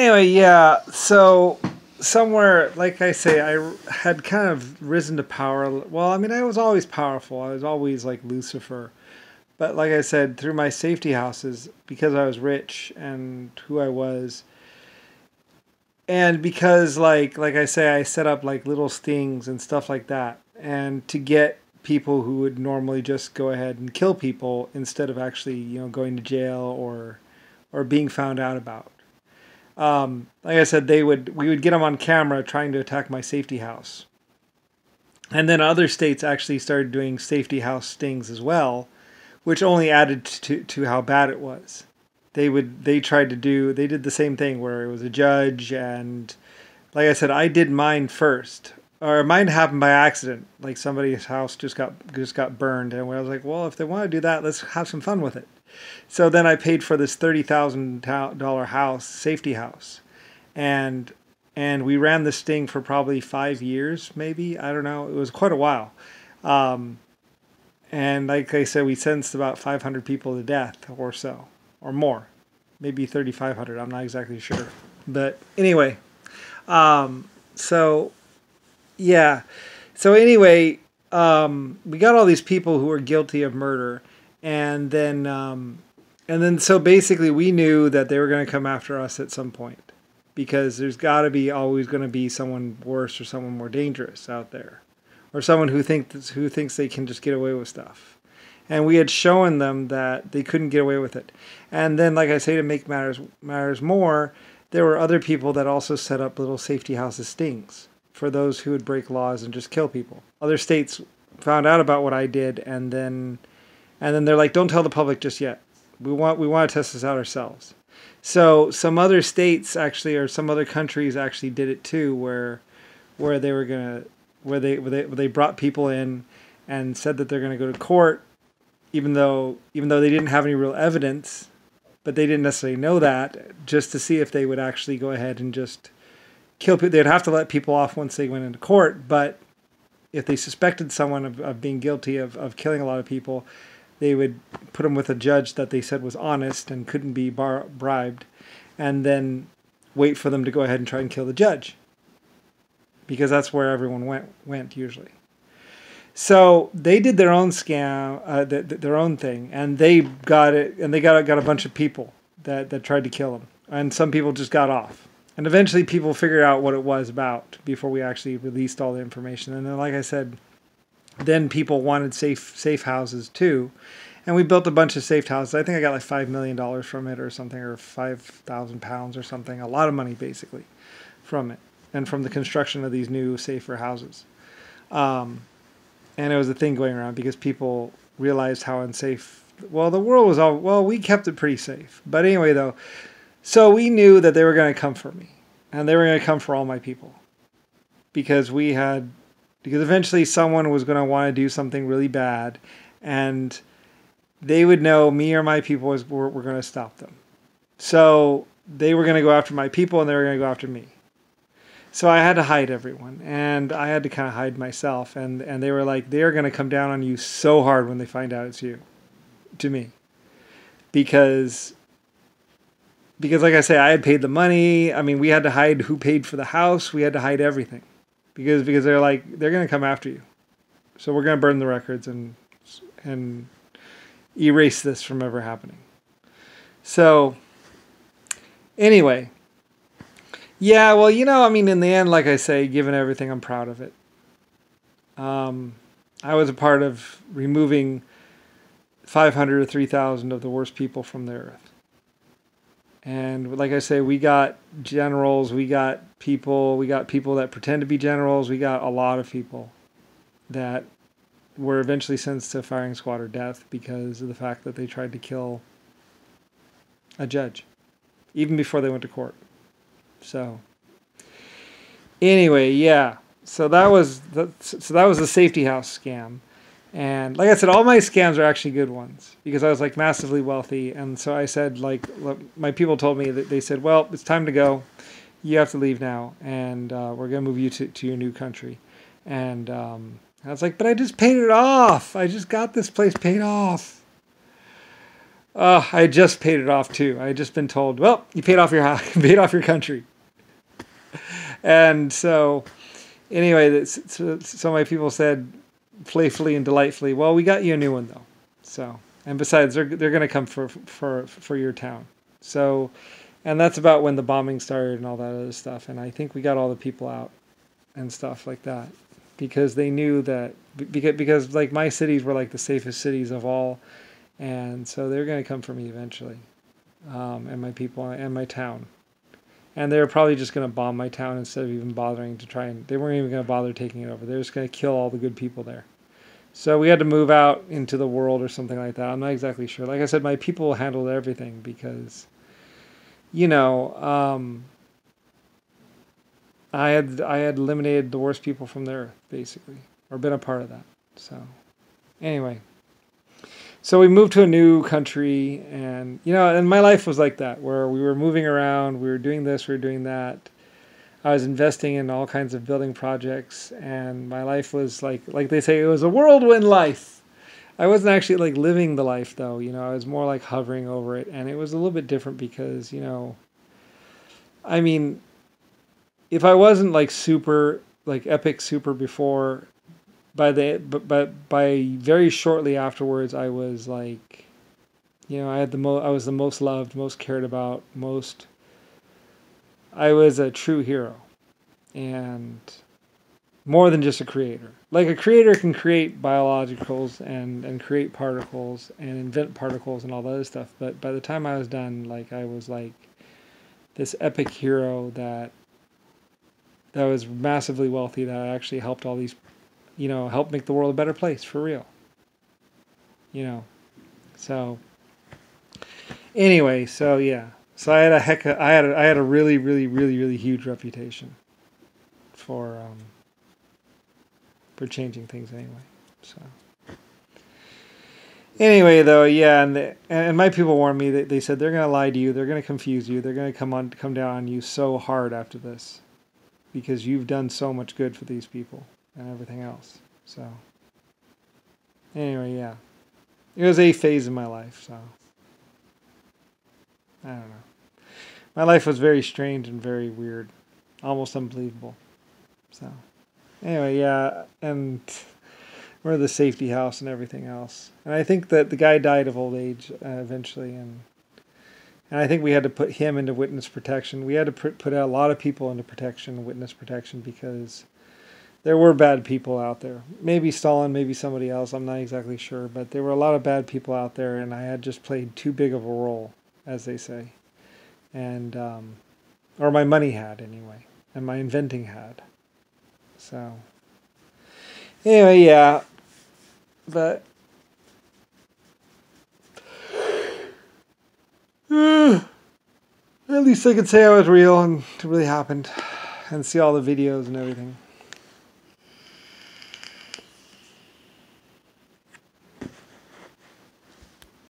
Anyway, yeah. So somewhere, like I say, I had kind of risen to power. Well, I mean, I was always powerful. I was always like Lucifer. But like I said, through my safety houses, because I was rich and who I was, and because like I say, I set up like little stings and stuff like that, and to get people who would normally just go ahead and kill people instead of actually going to jail or being found out about. Like I said, we would get them on camera trying to attack my safety house, and then other states actually started doing safety house stings as well, which only added to how bad it was. They did the same thing where it was a judge, and like I said, I did mine first, or mine happened by accident. Like somebody's house just got burned, and I was like, well, if they want to do that, let's have some fun with it. So then I paid for this $30,000 house, safety house, and we ran the sting for probably 5 years, maybe, I don't know. It was quite a while. And like I said, we sentenced about 500 people to death or so, or more, maybe 3,500. I'm not exactly sure, but anyway, so yeah, so anyway, we got all these people who were guilty of murder, and then so basically we knew that they were going to come after us at some point, because there's got to be always going to be someone worse or someone more dangerous out there, or someone who thinks they can just get away with stuff. And we had shown them that they couldn't get away with it. And then, like I say, to make matters more, there were other people that also set up little safety houses stings for those who would break laws and just kill people. Other states found out about what I did, and then they're like, "Don't tell the public just yet. We want to test this out ourselves." So some other states actually, or some other countries actually did it too, where they were gonna where they brought people in and said that they're going to go to court, even though they didn't have any real evidence, but they didn't necessarily know that, just to see if they would actually go ahead and just kill people. They'd have to let people off once they went into court, but if they suspected someone of being guilty of killing a lot of people, they would put them with a judge that they said was honest and couldn't be bribed, and then wait for them to go ahead and try and kill the judge, because that's where everyone went usually. So they did their own scam, their own thing, and they got it, and they got a bunch of people that tried to kill them, and some people just got off. And eventually people figured out what it was about before we actually released all the information. And then, like I said, then people wanted safe houses too, and we built a bunch of safe houses. I think I got like $5 million from it or something, or 5,000 pounds or something. A lot of money basically from it, and from the construction of these new safer houses. And it was a thing going around because people realized how unsafe. Well, the world was all. Well, we kept it pretty safe, but anyway, though. So we knew that they were going to come for me, and they were going to come for all my people, because eventually someone was going to want to do something really bad, and they would know me or my people were going to stop them. So they were going to go after my people, and they were going to go after me. So I had to hide everyone, and I had to kind of hide myself, and they were like, they're going to come down on you so hard when they find out it's you, to me, because like I say, I had paid the money. I mean, we had to hide who paid for the house. We had to hide everything, because they're like, they're going to come after you. So we're going to burn the records and erase this from ever happening. So anyway, yeah, well, I mean, in the end, like I say, given everything, I'm proud of it. I was a part of removing 500 or 3,000 of the worst people from the earth. And like I say, we got generals, we got people that pretend to be generals, we got a lot of people that were eventually sentenced to firing squad or death because of the fact that they tried to kill a judge, even before they went to court. So anyway, yeah. So that was the safety house scam. And like I said, all my scams are actually good ones, because I was like massively wealthy. And so I said, like, look, my people told me that they said, well, it's time to go. You have to leave now. And we're going to move you to your new country. And I was like, but I just paid it off. I just got this place paid off. I just paid it off too. I had just been told, well, you paid off your house, you paid off your country. And so, anyway, so my people said playfully and delightfully, well, we got you a new one though. So, and besides, they're going to come for your town. So, and that's about when the bombing started and all that other stuff. And I think we got all the people out and stuff like that because they knew that because like my cities were like the safest cities of all, and so they're going to come for me eventually, and my people and my town. And they were probably just going to bomb my town instead of even bothering to try and... They weren't even going to bother taking it over. They were just going to kill all the good people there. So we had to move out into the world or something like that. I'm not exactly sure. Like I said, my people handled everything because, you know, I had eliminated the worst people from the earth, basically. Or been a part of that. So, anyway... So we moved to a new country, and and my life was like that, where we were moving around, we were doing this, we were doing that. I was investing in all kinds of building projects, and my life was like they say, it was a whirlwind life. I wasn't actually like living the life though, I was more like hovering over it, and it was a little bit different because, I mean, if I wasn't like super, like epic super before, but by very shortly afterwards, I was like, I was the most loved, most cared about, I was a true hero, and more than just a creator. Like a creator can create biologicals and create particles and invent particles and all that other stuff. But by the time I was done, like I was like this epic hero that was massively wealthy, that actually helped all these help make the world a better place for real. So anyway, so yeah. So I had a really, really, really, really huge reputation for changing things anyway. So anyway, though, yeah, and my people warned me that they said they're gonna lie to you, they're gonna confuse you, they're gonna come down on you so hard after this because you've done so much good for these people and everything else. So anyway, yeah, it was a phase in my life. So I don't know. My life was very strange and very weird, almost unbelievable. So anyway, yeah, and we're at the safety house and everything else. And I think that the guy died of old age eventually, and I think we had to put him into witness protection. We had to put a lot of people into witness protection, because there were bad people out there. Maybe Stalin, maybe somebody else, I'm not exactly sure. But there were a lot of bad people out there, and I had just played too big of a role, as they say. And, or my money had, anyway. And my inventing had. So, anyway, yeah. But, at least I could say I was real and it really happened. And see all the videos and everything.